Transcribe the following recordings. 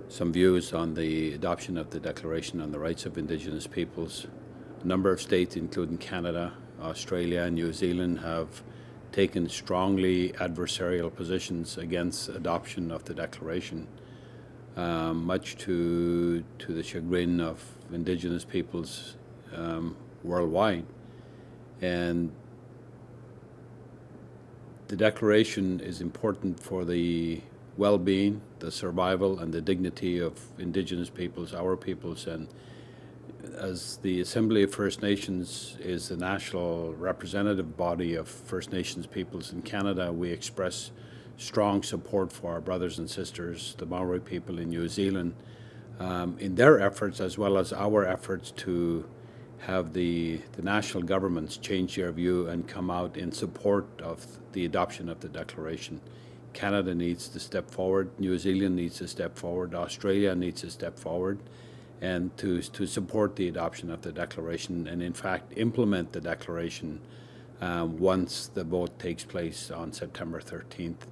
some views on the adoption of the Declaration on the Rights of Indigenous Peoples. A number of states, including Canada, Australia, and New Zealand, have taken strongly adversarial positions against adoption of the Declaration, much to the chagrin of Indigenous peoples worldwide. And the Declaration is important for the well-being, the survival, and the dignity of Indigenous peoples, our peoples. And as the Assembly of First Nations is the national representative body of First Nations peoples in Canada, we express strong support for our brothers and sisters, the Maori people in New Zealand, in their efforts as well as our efforts to have the national governments change their view and come out in support of the adoption of the Declaration. Canada needs to step forward, New Zealand needs to step forward, Australia needs to step forward, and to support the adoption of the Declaration and in fact implement the Declaration once the vote takes place on September 13th.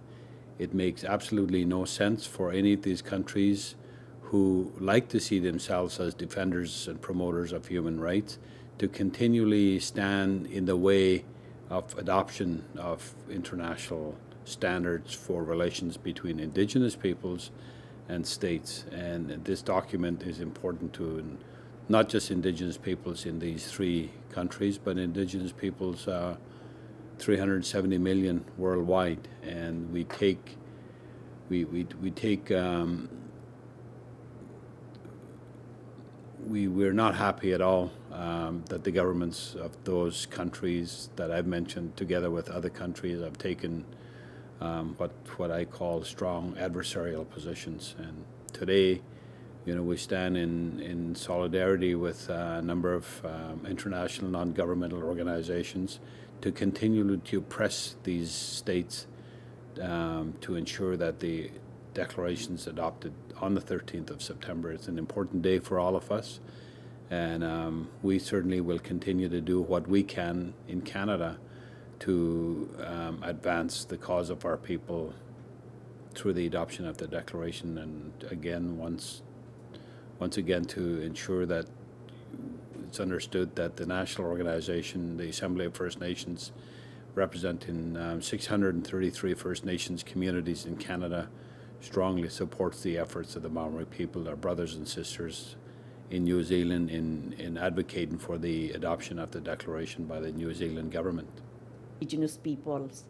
It makes absolutely no sense for any of these countries who like to see themselves as defenders and promoters of human rights to continually stand in the way of adoption of international standards for relations between Indigenous peoples and states. And this document is important to not just Indigenous peoples in these three countries, but Indigenous peoples 370 million worldwide. And we're not happy at all that the governments of those countries that I've mentioned, together with other countries, have taken what I call strong adversarial positions. And today, we stand in solidarity with a number of international non-governmental organizations to continue to press these states to ensure that the Declaration is adopted on the 13th of September. It's an important day for all of us, and we certainly will continue to do what we can in Canada to advance the cause of our people through the adoption of the Declaration, and again, once again, to ensure that it's understood that the national organization, the Assembly of First Nations, representing 633 First Nations communities in Canada, strongly supports the efforts of the Maori people, our brothers and sisters in New Zealand, in advocating for the adoption of the Declaration by the New Zealand government. Indigenous peoples